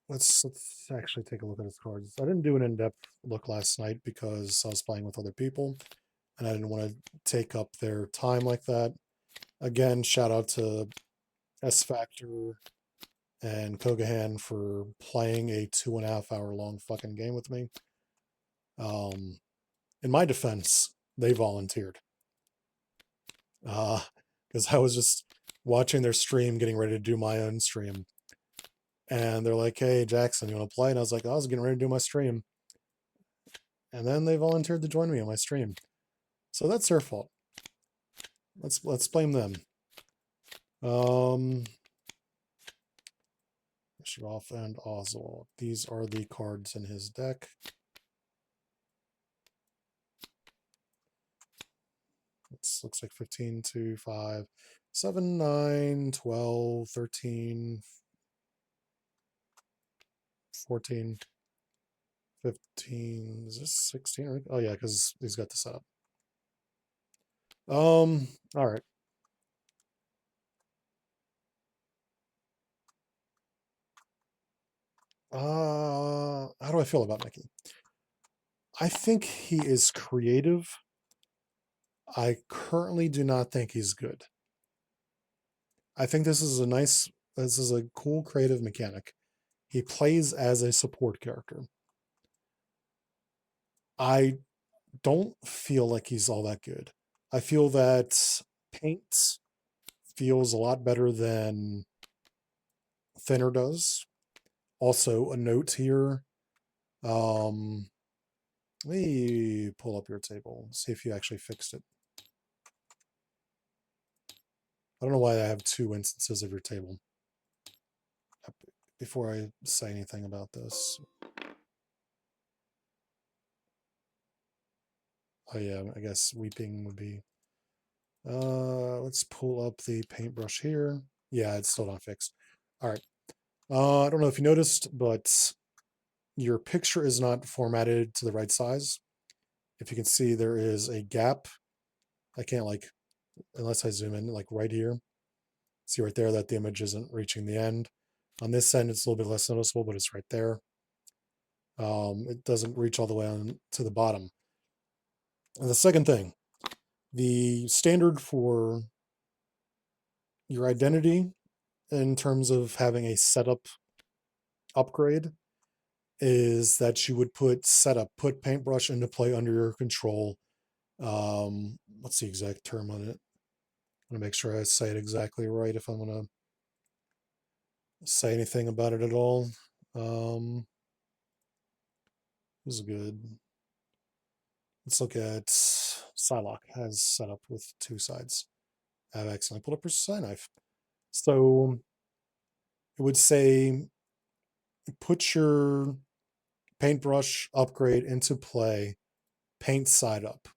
A: Let's actually take a look at his cards. I didn't do an in-depth look last night because I was playing with other people, and I didn't want to take up their time like that. Again, shout out to S Factor and Kogahan for playing a 2.5 hour long fucking game with me. In my defense, they volunteered. Because I was just watching their stream, getting ready to do my own stream. And they're like, hey, Jackson, you want to play? And I was like, I was getting ready to do my stream. And then they volunteered to join me on my stream. So that's their fault. Let's blame them. Shiroff and Oswald. These are the cards in his deck. It looks like 15, 2, 5, 7, 9, 12, 13, 14, 15. Is this 16? Oh yeah, because he's got the setup. All right. How do I feel about Mickey? I think he is creative. I currently do not think he's good. I think this is a cool creative mechanic. He plays as a support character. I don't feel like he's all that good. I feel that Paint feels a lot better than Thinner does. Also, a note here. Um, Let me pull up your table, see if you actually fixed it. I don't know why I have two instances of your table. Before I say anything about this. Oh yeah, I guess weeping would be. Let's pull up the paintbrush here. Yeah, it's still not fixed. All right. I don't know if you noticed, but your picture is not formatted to the right size. If you can see, there is a gap. I can't unless I zoom in, like right here. See right there that the image isn't reaching the end. On this end, it's a little bit less noticeable, but it's right there. It doesn't reach all the way on to the bottom. And the second thing, the standard for your identity in terms of having a setup upgrade is that you would put paintbrush into play under your control. What's the exact term on it? I'm gonna make sure I say it exactly right if I'm gonna say anything about it at all. This is good. Let's look at Psylocke has set up with two sides. I've accidentally pulled up her side knife. So it would say put your paintbrush upgrade into play, paint side up.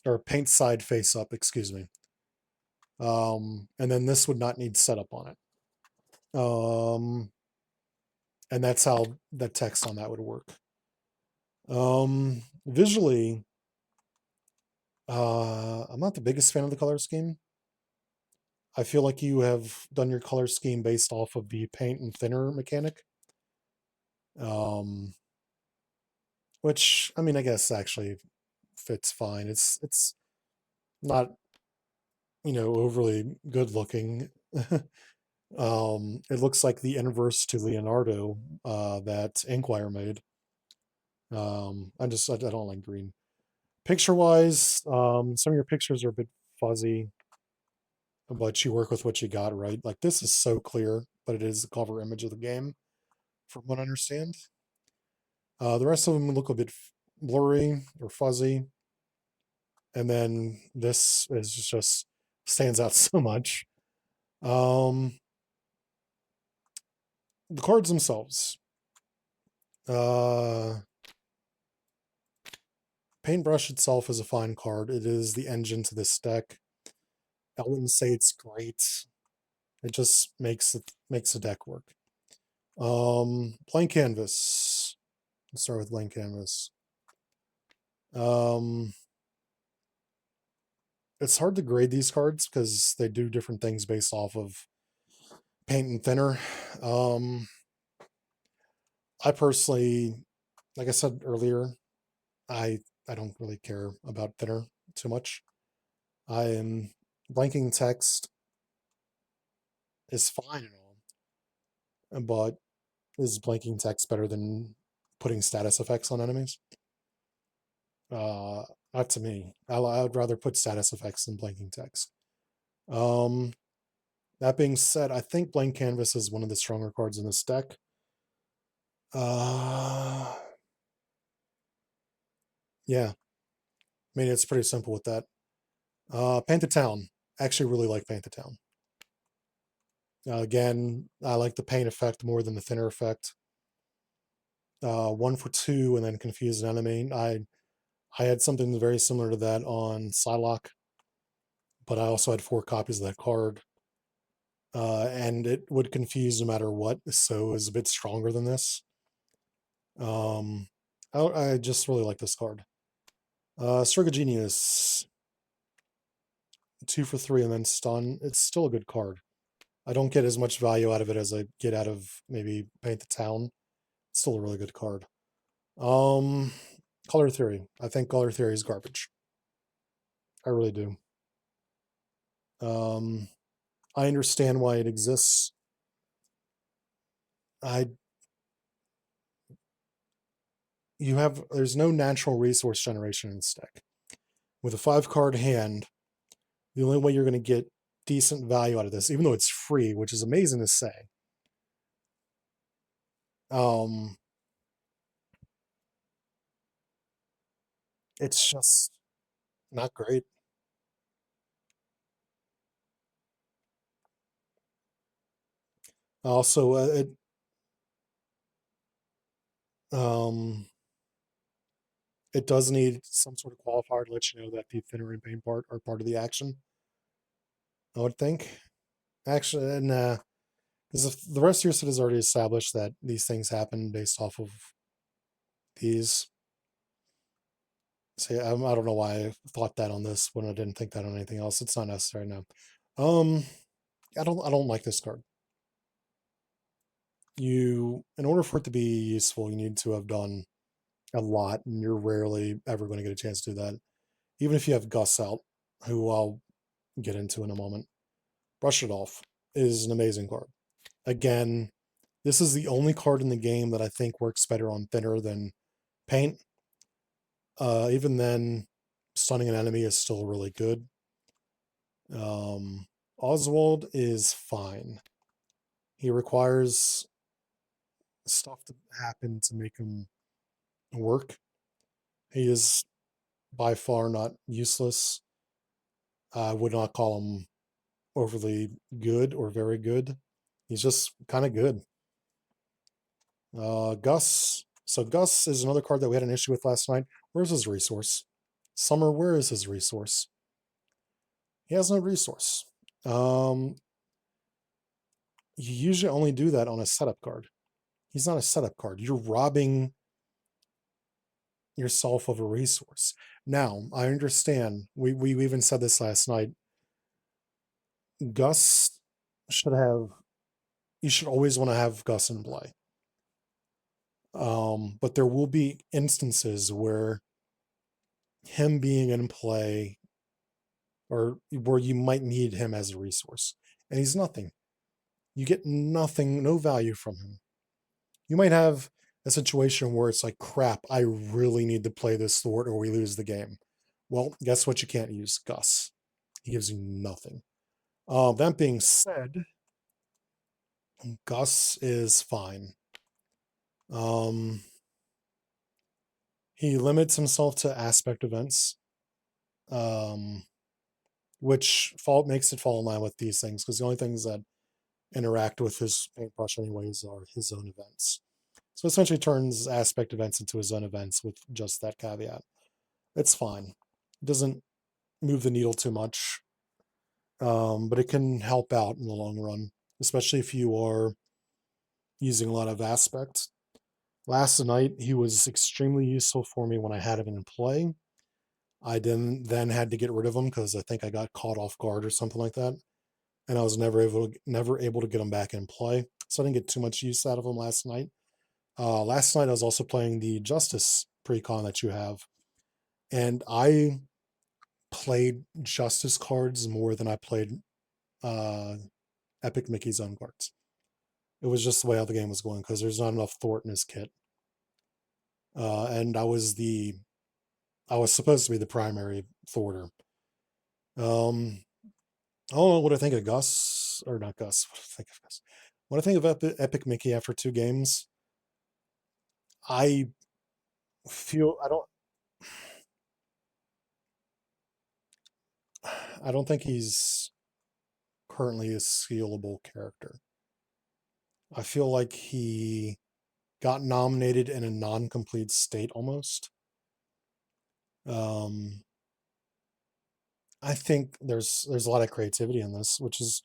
A: Or paint side face up, excuse me. And then this would not need setup on it. And that's how the text on that would work. Visually, I'm not the biggest fan of the color scheme. I feel like you have done your color scheme based off of the paint and thinner mechanic. Which I mean, I guess actually fits fine. It's not overly good looking. It looks like the inverse to Leonardo that Inquire made. I don't like green. Picture wise, some of your pictures are a bit fuzzy, but you work with what you got, right? Like this is so clear, but it is the cover image of the game, from what I understand. The rest of them look a bit blurry or fuzzy, and then this is just stands out so much. The cards themselves. Paintbrush itself is a fine card. It is the engine to this deck. I wouldn't say it's great. It just makes the deck work. Blank canvas. Let's start with blank canvas. It's hard to grade these cards because they do different things based off of paint and thinner. I personally, like I said earlier, I don't really care about thinner too much. I am blanking text is fine and all, but is blanking text better than putting status effects on enemies? Not to me. I would rather put status effects than blanking text. Um, that being said, I think blank canvas is one of the stronger cards in this deck. Yeah. I mean, it's pretty simple with that. Paint the Town. I actually really like Paint the Town. Again, I like the paint effect more than the thinner effect. 1 for 2 and then confuse an enemy. I had something very similar to that on Psylocke, but I also had 4 copies of that card. And it would confuse no matter what, so it was a bit stronger than this. Um, I just really like this card. Surga Genius, 2 for 3 and then stun. It's still a good card. I don't get as much value out of it as I get out of maybe Paint the Town. It's still a really good card. Um, Color Theory. I think Color Theory is garbage. I really do. Um, I understand why it exists. I there's no natural resource generation in this deck. With a 5 card hand, the only way you're going to get decent value out of this, even though it's free, which is amazing to say, um, it's just not great. Also, um, it does need some sort of qualifier to let you know that the thinner and pain part are part of the action. I would think. Actually, nah, because the rest of your set is already established that these things happen based off of these. See, I don't know why I thought that on this when I didn't think that on anything else. It's not necessary now. Um, I don't like this card. In order for it to be useful, you need to have done a lot, and you're rarely ever going to get a chance to do that. Even if you have Gus out, who I'll get into in a moment. Brush It Off is an amazing card. Again, this is the only card in the game that I think works better on thinner than paint. Even then, stunning an enemy is still really good. Oswald is fine. He requires stuff to happen to make him work. He is by far not useless. I would not call him overly good or very good. He's just kind of good. Gus. So Gus is another card that we had an issue with last night. Where's his resource? Summer, where is his resource? He has no resource. You usually only do that on a setup card. He's not a setup card. You're robbing yourself of a resource. Now, I understand. We even said this last night. Gus should have. You should always want to have Gus in play. But there will be instances where him being in play or where you might need him as a resource. And he's nothing. You get nothing, no value from him. You might have a situation where it's like, crap, I really need to play this thwart or we lose the game. Well, guess what? You can't use Gus. He gives you nothing. That being said, Gus is fine. He limits himself to aspect events, um, which makes it fall in line with these things because the only things that interact with his paintbrush anyways are his own events. So essentially turns aspect events into his own events with just that caveat. It's fine. It doesn't move the needle too much, but it can help out in the long run, especially if you are using a lot of aspect. Last night, he was extremely useful for me when I had him in play. I then had to get rid of him because I think I got caught off guard or something like that, and I was never able to get him back in play. So I didn't get too much use out of him last night. Last night I was also playing the Justice precon that you have, and I played Justice cards more than I played uh, Epic Mickey's own cards. It was just the way how the game was going because there's not enough Thwart in his kit, and I was supposed to be the primary Thwarter. I don't know what I think of Gus or not Gus. What I think of Gus. What I think of Epic Mickey after 2 games, I feel I don't think he's currently a scalable character. I feel like he got nominated in a non-complete state almost. I think there's a lot of creativity in this, which is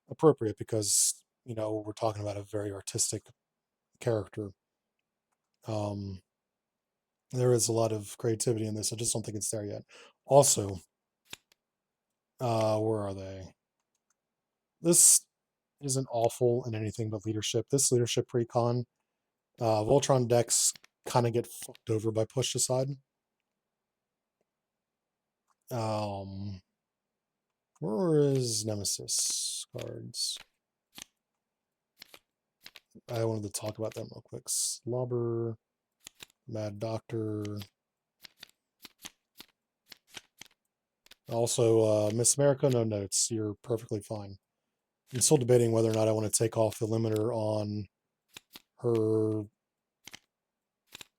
A: appropriate because we're talking about a very artistic character. Um, there is a lot of creativity in this. I just don't think it's there yet. Also, where are they? This isn't awful in anything but leadership. This leadership recon, Voltron decks kind of get fucked over by push aside. Um, where is Nemesis cards? I wanted to talk about them real quick. Slobber, Mad Doctor. Also, Miss America, no notes. You're perfectly fine. I'm still debating whether or not I want to take off the limiter on her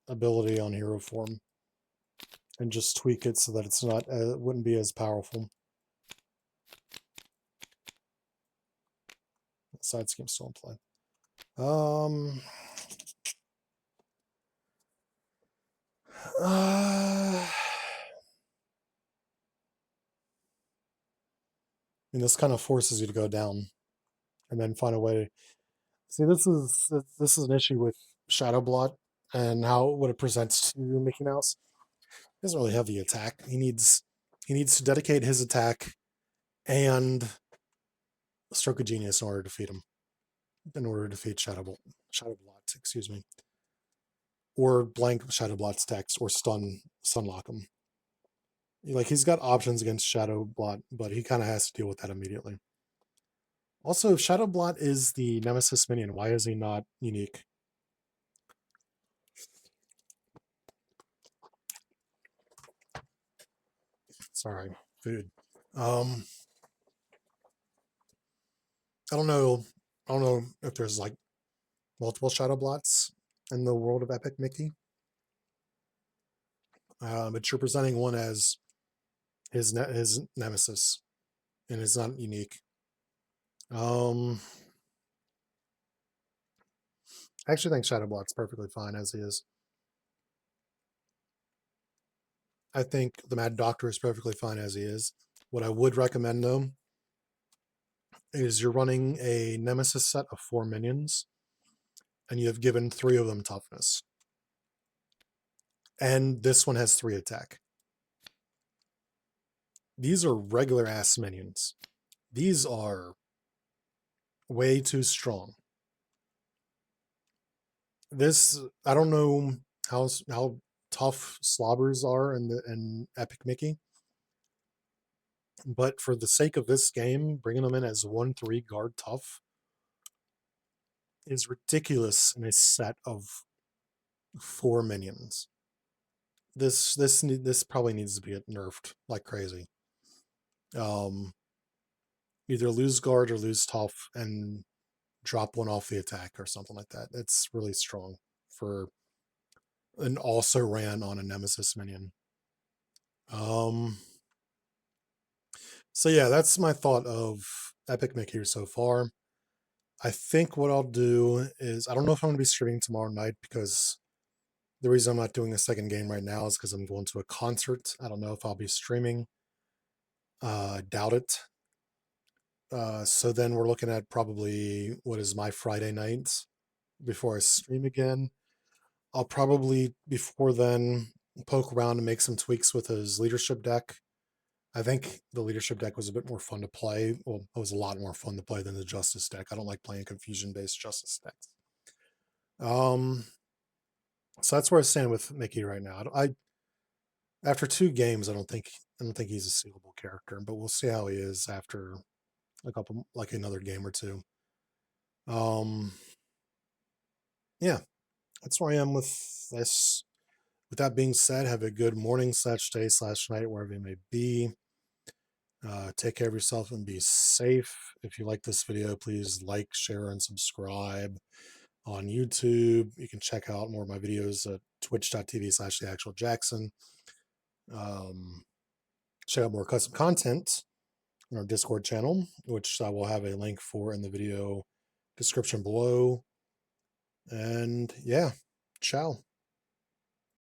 A: ability on hero form and just tweak it so that it's not, it wouldn't be as powerful. Side scheme still in play. And this kind of forces you to go down and then find a way. See, this is an issue with Shadow Blot and how what it presents to Mickey Mouse. He doesn't really have the attack. He needs to dedicate his attack and Stroke of Genius in order to defeat him. In order to defeat Shadow Blot, excuse me, or blank Shadow Blot's text or stunlock him. Like he's got options against Shadow Blot, but he kind of has to deal with that immediately. Also, if Shadow Blot is the Nemesis minion, why is he not unique? Sorry, food. I don't know. I don't know if there's like multiple Shadow Blots in the world of Epic Mickey. But you're presenting one as his nemesis, and it's not unique. I actually think Shadow Blot's perfectly fine as he is. I think the Mad Doctor is perfectly fine as he is. What I would recommend though is you're running a Nemesis set of 4 minions, and you have given 3 of them toughness. And this one has 3 attack. These are regular ass minions. These are way too strong. This, I don't know how tough slobbers are in Epic Mickey, but for the sake of this game, bringing them in as 1/3 guard tough is ridiculous in a set of 4 minions. This probably needs to be nerfed like crazy. Either lose guard or lose tough and drop one off the attack or something like that. It's really strong for an also ran on a Nemesis minion. So yeah, that's my thought of Epic Mickey so far. I think what I'll do is, I don't know if I'm going to be streaming tomorrow night, because the reason I'm not doing a second game right now is because I'm going to a concert. I don't know if I'll be streaming. Doubt it. So then we're looking at probably, what is my Friday night before I stream again. I'll probably, before then, poke around and make some tweaks with his leadership deck. I think the leadership deck was a bit more fun to play. Well, it was a lot more fun to play than the Justice deck. I don't like playing confusion-based Justice decks. So that's where I stand with Mickey right now. After 2 games, I don't think he's a sealable character, but we'll see how he is after another game or 2. Yeah, that's where I am with this. With that being said, have a good morning / day / night, wherever you may be. Take care of yourself and be safe. If you like this video, please like, share, and subscribe on YouTube. You can check out more of my videos at twitch.tv/theactualjackson. Check out more custom content in our Discord channel, which I will have a link for in the video description below. And yeah, ciao.